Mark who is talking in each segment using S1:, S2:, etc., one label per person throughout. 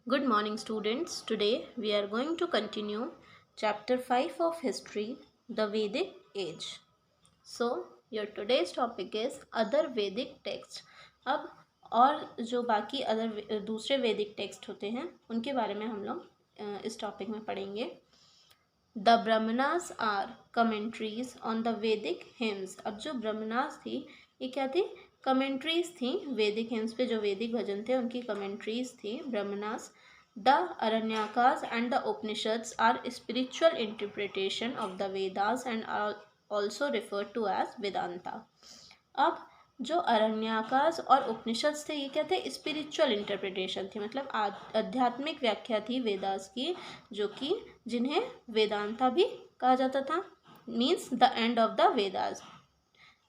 S1: Good morning, students. Today we are going to continue chapter 5 of history, the Vedic age. So, your today's topic is other Vedic texts. अब और जो बाकी other दूसरे वैदिक text होते हैं उनके बारे में हम लोग इस टॉपिक में पढ़ेंगे. The Brahmanas are commentaries on the Vedic hymns. अब जो ब्रह्मणास थी ये क्या थी? कमेंट्रीज थी वैदिक हिम्स पे. जो वैदिक भजन थे उनकी कमेंट्रीज थी Brahmanas. The Aranyakas and the Upanishads are spiritual interpretation of the Vedas and are also referred to as Vedanta. अब जो अरण्यकास और उपनिषद थे ये क्या थे? स्पिरिचुअल इंटरप्रिटेशन थी, मतलब आध्यात्मिक व्याख्या थी वेदास की, जो कि जिन्हें वेदांता भी कहा जाता था. Means the end of the Vedas,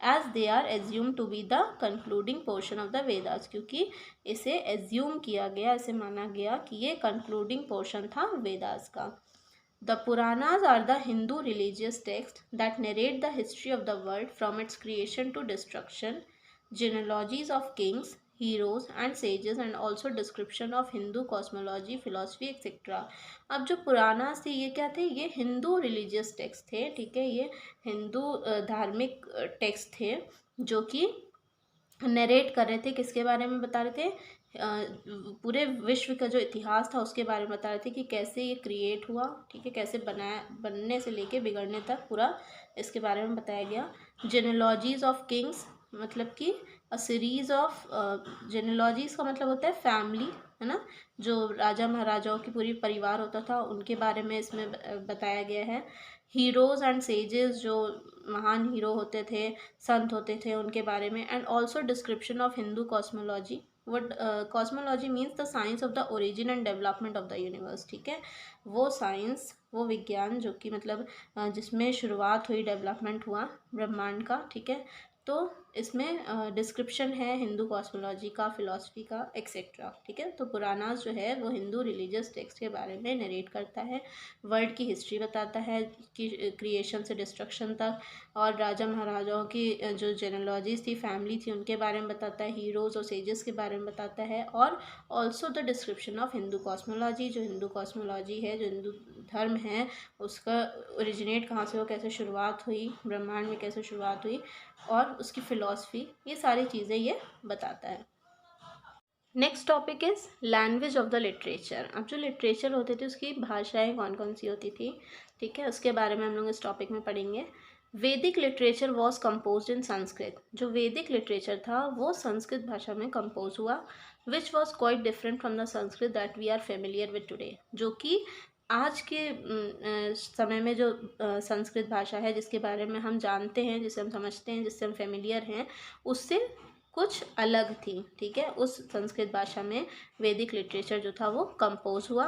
S1: as they are assume to be the concluding portion of the Vedas. क्योंकि इसे एज्यूम किया गया, इसे माना गया कि ये कंक्लूडिंग पोर्शन था वेदास का. The Puranas are the Hindu religious texts that narrate the history of the world from its creation to destruction, genealogies of kings, heroes and sages, and also description of Hindu cosmology, philosophy, etc. अब जो पुरानास थे ये क्या थे? ये Hindu religious text थे, ठीक है. ये हिंदू धार्मिक टेक्स्ट थे जो कि नरेट कर रहे थे. किसके बारे में बता रहे थे? पूरे विश्व का जो इतिहास था उसके बारे में बता रहे थे कि कैसे ये क्रिएट हुआ, ठीक है, कैसे बनाया, बनने से लेके बिगड़ने तक पूरा इसके बारे में बताया गया. जेनेलॉजीज ऑफ किंग्स, मतलब कि अ सीरीज ऑफ, जेनेलॉजीज का मतलब होता है फैमिली, है ना. जो राजा महाराजाओं की पूरी परिवार होता था उनके बारे में इसमें बताया गया है. हीरोज़ एंड सेजेस, जो महान हीरो होते थे, संत होते थे, उनके बारे में. And also description of Hindu cosmology. What cosmology means the science of the origin and development of the universe, ठीक है. वो साइंस, वो विज्ञान जो कि मतलब जिसमें शुरुआत हुई, डेवलपमेंट हुआ ब्रह्मांड का, ठीक है. तो इसमें डिस्क्रिप्शन है हिंदू कॉस्मोलॉजी का, फिलॉसफी का, एक्सेट्रा, ठीक है. तो पुरानास जो है वो हिंदू रिलीजियस टेक्स्ट के बारे में नरेट करता है, वर्ल्ड की हिस्ट्री बताता है कि क्रिएशन से डिस्ट्रक्शन तक, और राजा महाराजाओं की जो जेनेलॉजीज थी, फैमिली थी, उनके बारे में बताता है, हीरोज़ और सेजेस के बारे में बताता है. और also the description of Hindu cosmology, जो हिंदू कॉस्मोलॉजी है, जो हिंदू धर्म है, उसका ओरिजिनेट कहाँ से हो, कैसे शुरुआत हुई, ब्रह्मांड में कैसे शुरुआत हुई, और उसकी फ़िलॉसफी, ये सारी चीज़ें ये बताता है. Next topic is language of the literature. अब जो लिटरेचर होते थे उसकी भाषाएं कौन कौन सी होती थी, ठीक है, उसके बारे में हम लोग इस टॉपिक में पढ़ेंगे. वैदिक लिटरेचर वॉज कंपोज इन संस्कृत. जो वैदिक लिटरेचर था वो संस्कृत भाषा में कंपोज हुआ. Which was quite different from the Sanskrit that we are familiar with today. जो कि आज के समय में जो संस्कृत भाषा है जिसके बारे में हम जानते हैं, जिसे हम समझते हैं, जिससे हम फेमिलियर हैं, उससे कुछ अलग थी, ठीक है. उस संस्कृत भाषा में वैदिक लिटरेचर जो था वो कंपोज हुआ.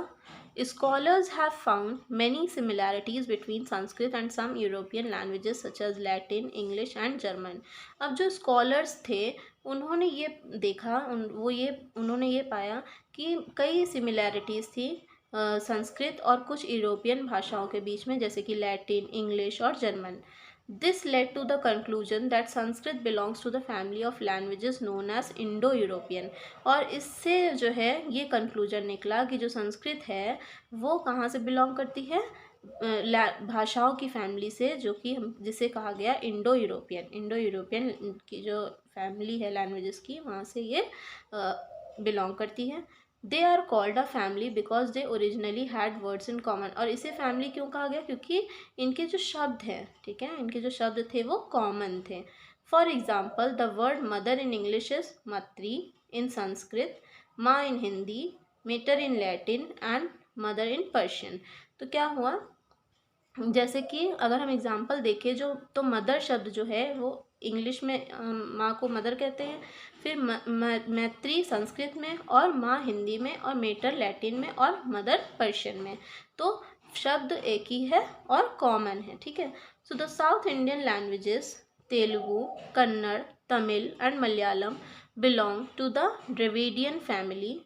S1: Scholars have found many similarities between Sanskrit and some European languages such as Latin, English and German. अब जो स्कॉलर्स थे उन्होंने ये देखा, उन्होंने ये पाया कि कई सिमिलैरिटीज़ थी संस्कृत और कुछ यूरोपियन भाषाओं के बीच में, जैसे कि लैटिन, इंग्लिश और German. This led to the conclusion that Sanskrit belongs to the family of languages known as Indo-European. और इससे जो है ये कंक्लूजन निकला कि जो संस्कृत है वो कहाँ से बिलोंग करती है? भाषाओं की फैमिली से, जो कि हम जिसे कहा गया इंडो यूरोपियन की जो फैमिली है लैंग्वेजेस की, वहाँ से ये बिलोंग करती है. They are called a family because they originally had words in common. और इसे फैमिली क्यों कहा गया? क्योंकि इनके जो शब्द हैं, ठीक है, इनके जो शब्द थे वो कॉमन थे. For example the word mother in English is matri, in Sanskrit maa in Hindi, mater in Latin and mother in Persian. तो क्या हुआ, जैसे कि अगर हम एग्जाम्पल देखें, जो तो मदर शब्द जो है वो इंग्लिश में माँ को मदर कहते हैं, फिर मैत्री संस्कृत में, और माँ हिंदी में, और मेटर लैटिन में, और मदर पर्शियन में. तो शब्द एक ही है और कॉमन है, ठीक है. So the South Indian languages Telugu, Kannada, Tamil and Malayalam belong to the Dravidian family.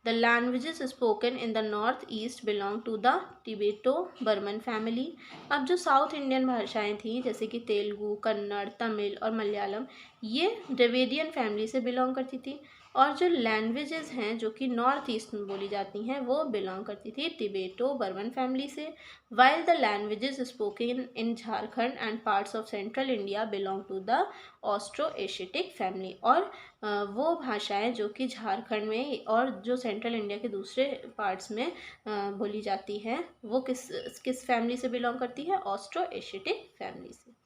S1: The languages spoken in the northeast belong to the Tibeto-Burman family. अब जो साउथ इंडियन भाषाएं थी जैसे कि तेलुगु, कन्नड़, तमिल और मलयालम, ये द्रविडियन फैमिली से बिलोंग करती थी. और जो लैंग्वेजेस हैं जो कि नॉर्थ ईस्ट में बोली जाती हैं वो बिलोंग करती थी तिबेटो बर्मन फैमिली से, while the languages spoken in Jharkhand and parts of central India belong to the Austro Asiatic family. और वो भाषाएं जो कि झारखंड में और जो सेंट्रल इंडिया के दूसरे पार्ट्स में बोली जाती हैं वो किस फैमिली से बिलोंग करती है? ऑस्ट्रो एशियटिक फैमिली से।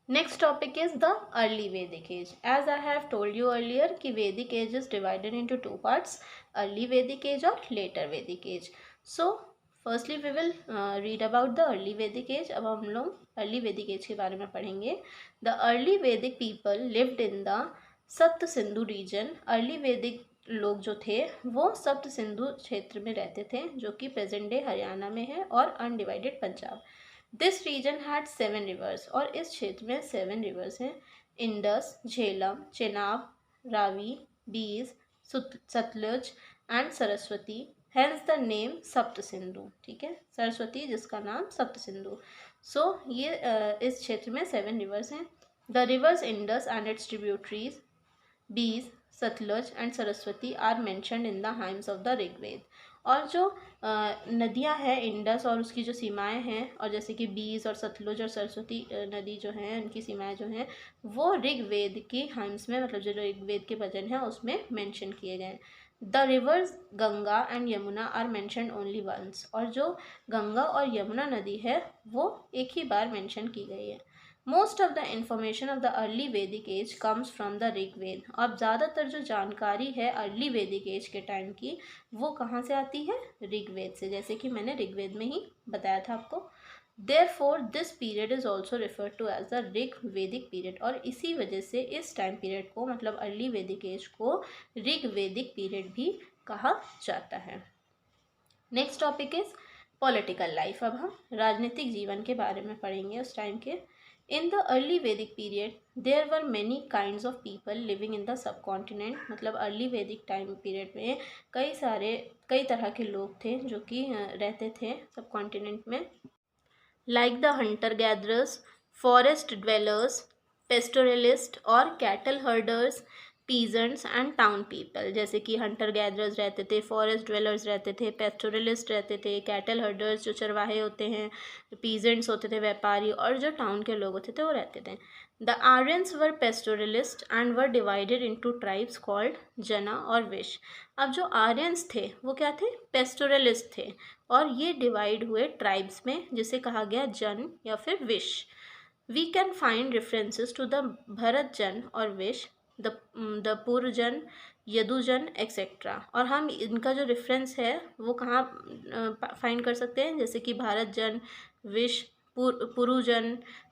S1: Next topic is the early Vedic age. As I have told you earlier कि Vedic age is divided into two parts, early Vedic age और later Vedic age. So firstly we will read about the early Vedic age. अब हम लोग early Vedic age के बारे में पढ़ेंगे. The early Vedic people lived in the सप्त Sindhu region. early Vedic लोग जो थे वो सप्त सिंधु क्षेत्र में रहते थे जो कि प्रेजेंट डे हरियाणा में है और undivided Punjab. This region had 7 rivers और इस क्षेत्र में 7 रिवर्स हैं, Indus, Jhelum, Chenab, Ravi, Beas, Sutlej and Saraswati, hence the name Sapta Sindhu. ठीक है, सरस्वती जिसका नाम सप्त सिंधु। सो ये इस क्षेत्र में 7 रिवर्स हैं। The rivers Indus and its tributaries Beas, Sutlej and Saraswati are mentioned in the hymns of the Rigveda. और जो नदियां हैं इंडस और उसकी जो सीमाएं हैं, और जैसे कि बीज और सतलुज और सरस्वती नदी जो हैं उनकी सीमाएं जो हैं वो ऋग्वेद की हाइम्स में, मतलब जो ऋग्वेद के भजन है उसमें मेंशन किए गए हैं। The rivers Ganga and Yamuna are mentioned only once. और जो गंगा और यमुना नदी है वो एक ही बार मेंशन की गई है। Most of the information of the early Vedic age comes from the Rigveda. अब ज़्यादातर जो जानकारी है अर्ली वैदिक एज के टाइम की वो कहाँ से आती है? ऋग्वेद से, जैसे कि मैंने ऋग्वेद में ही बताया था आपको। Therefore this period is also referred to as the Rig Vedic period. और इसी वजह से इस टाइम पीरियड को, मतलब अर्ली वैदिक एज को ऋग वैदिक पीरियड भी कहा जाता है। Next topic is political life. अब हम राजनीतिक जीवन के बारे में पढ़ेंगे उस टाइम के। In the early Vedic period, there were many kinds of people living in the subcontinent. मतलब early Vedic time period में कई तरह के लोग थे जो कि रहते थे subcontinent में, like the hunter gatherers, forest dwellers, pastoralists और cattle herders, peasants and town people. जैसे कि हंटर गैदरर्स रहते थे, फॉरेस्ट ड्वेलर्स रहते थे, पेस्टोरलिस्ट रहते थे, कैटल हर्डर्स जो चरवाहे होते हैं, पीजेंट्स होते थे व्यापारी, और जो टाउन के लोग होते थे वो रहते थे। The Aryans were pastoralist and were divided into tribes called जना और विश। अब जो आर्यंस थे वो क्या थे? पेस्टोरलिस्ट थे, और ये डिवाइड हुए ट्राइब्स में जिसे कहा गया जन या फिर विश। We can find references to the Bharata jana और विश, द पुरजन, यदुजन एक्सेट्रा। और हम इनका जो रेफरेंस है वो कहाँ फाइंड कर सकते हैं? जैसे कि भारत जन, विश, पुरुजन,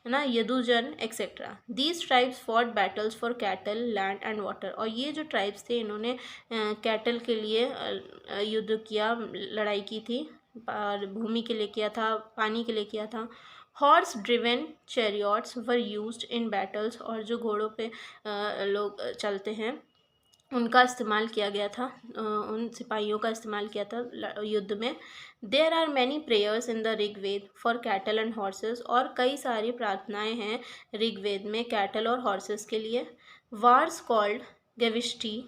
S1: है ना, Yadujan etcetera. These tribes fought battles for cattle, land and water. और ये जो ट्राइब्स थे इन्होंने कैटल के लिए युद्ध किया, लड़ाई की थी, और भूमि के लिए किया था, पानी के लिए किया था। Horse driven chariots were used in battles. और जो घोड़ों पे लोग चलते हैं उनका इस्तेमाल किया गया था, उन सिपाहियों का इस्तेमाल किया था युद्ध में। There are many prayers in the Rigveda for cattle and horses. और कई सारी प्रार्थनाएं हैं ऋग्वेद में कैटल और हॉर्सेस के लिए। Wars called gavishti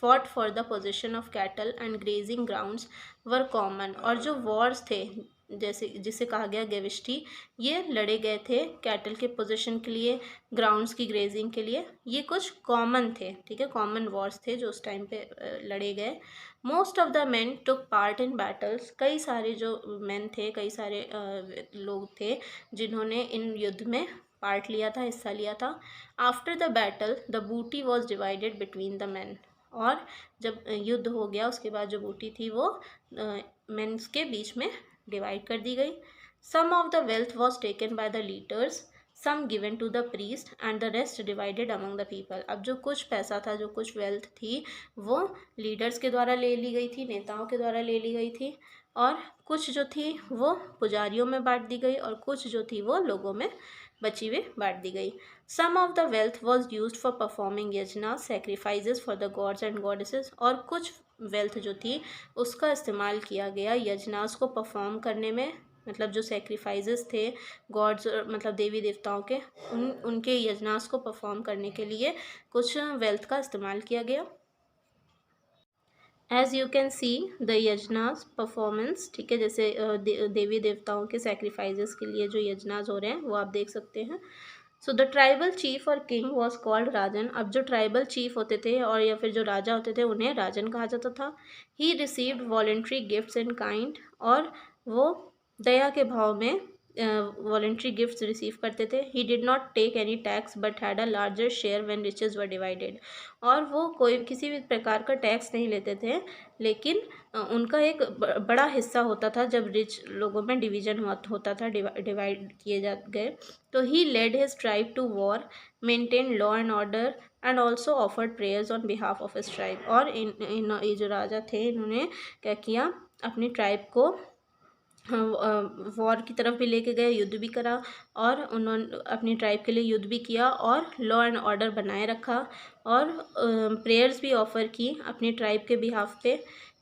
S1: fought for the position of cattle and grazing grounds were common. और जो वॉर्स थे जैसे जिसे कहा गया गेविष्टी, ये लड़े गए थे कैटल के पोजीशन के लिए, ग्राउंड्स की ग्रेजिंग के लिए। ये कुछ कॉमन थे, ठीक है, कॉमन वॉर्स थे जो उस टाइम पे लड़े गए। Most of the man took part in battles. कई सारे जो मैन थे, कई सारे लोग थे जिन्होंने इन युद्ध में पार्ट लिया था, हिस्सा लिया था। आफ्टर द बैटल द बूटी was divided between the man. और जब युद्ध हो गया उसके बाद जो बूटी थी वो मेन्स के बीच में डिवाइड कर दी गई। Some of the wealth was taken by the leaders, some given to the priest and the rest divided among the people. अब जो कुछ पैसा था, जो कुछ वेल्थ थी वो लीडर्स के द्वारा ले ली गई थी, नेताओं के द्वारा ले ली गई थी, और कुछ जो थी वो पुजारियों में बांट दी गई, और कुछ जो थी वो लोगों में बची हुई बांट दी गई। Some of the wealth was used for performing yajna sacrifices for the gods and goddesses. और कुछ वेल्थ जो थी उसका इस्तेमाल किया गया यज्ञास को परफॉर्म करने में, मतलब जो सेक्रीफाइसेस थे गॉड्स, मतलब देवी देवताओं के, उनके यजनास को परफॉर्म करने के लिए कुछ वेल्थ का इस्तेमाल किया गया। As you can see the yajnas performance, ठीक है, जैसे देवी देवताओं के सेक्रीफाइसेस के लिए जो यजनास हो रहे हैं वो आप देख सकते हैं। सो द ट्राइबल चीफ और किंग वॉज कॉल्ड राजन। अब जो ट्राइबल चीफ होते थे और या फिर जो राजा होते थे उन्हें राजन कहा जाता था। He received voluntary gifts in kind, और वो दया के भाव में वॉलेंट्री गिफ्ट्स रिसीव करते थे। He did not take any tax but had a larger share when riches were divided, और वो कोई किसी भी प्रकार का टैक्स नहीं लेते थे, लेकिन उनका एक बड़ा हिस्सा होता था जब रिच लोगों में डिवीजन होता था, डिवाइड किए जा गए। तो he led his tribe to war, maintain law and order and also offered prayers on behalf of his tribe. और ये जो राजा थे इन्होंने क्या किया, अपनी ट्राइब को वॉर की तरफ भी लेके गए, युद्ध भी करा, और उन्होंने अपनी ट्राइब के लिए युद्ध भी किया और लॉ एंड ऑर्डर बनाए रखा, और प्रेयर्स भी ऑफर की अपनी ट्राइब के बिहाफ पे।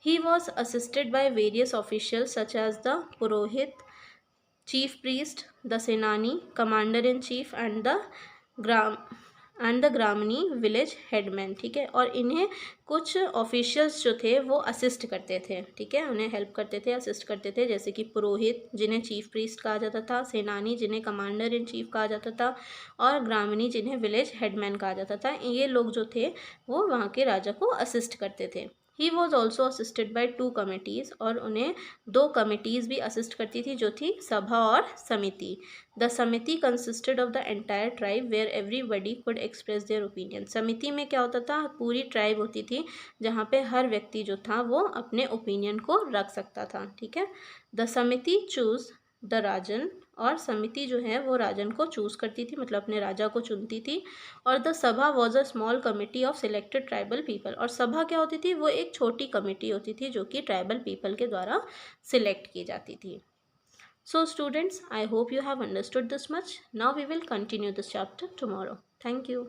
S1: He was assisted by various officials such as the purohit, chief priest, the senani, commander in chief and the gramani village headman, ठीक है। और इन्हें कुछ ऑफिशियल्स जो थे वो असिस्ट करते थे, ठीक है, उन्हें हेल्प करते थे, असिस्ट करते थे, जैसे कि पुरोहित जिन्हें चीफ प्रीस्ट कहा जाता था, सेनानी जिन्हें कमांडर इन चीफ कहा जाता था, और ग्रामनी जिन्हें विलेज हेडमैन कहा जाता था। ये लोग जो थे वो वहाँ के राजा को असिस्ट करते थे। He was also assisted by 2 committees, और उन्हें 2 कमिटीज़ भी असिस्ट करती थी जो थी सभा और समिति। The samiti consisted of the entire tribe where everybody could express their opinion. समिति में क्या होता था, पूरी ट्राइब होती थी जहाँ पे हर व्यक्ति जो था वो अपने ओपिनियन को रख सकता था, ठीक है। द समिति चूज द राजन, और समिति जो है वो राजन को चूज़ करती थी, मतलब अपने राजा को चुनती थी। और द सभा was a small committee of selected tribal people, और सभा क्या होती थी, वो एक छोटी कमिटी होती थी जो कि ट्राइबल पीपल के द्वारा सिलेक्ट की जाती थी। So students, I hope you have understood this much. Now we will continue this chapter tomorrow. Thank you.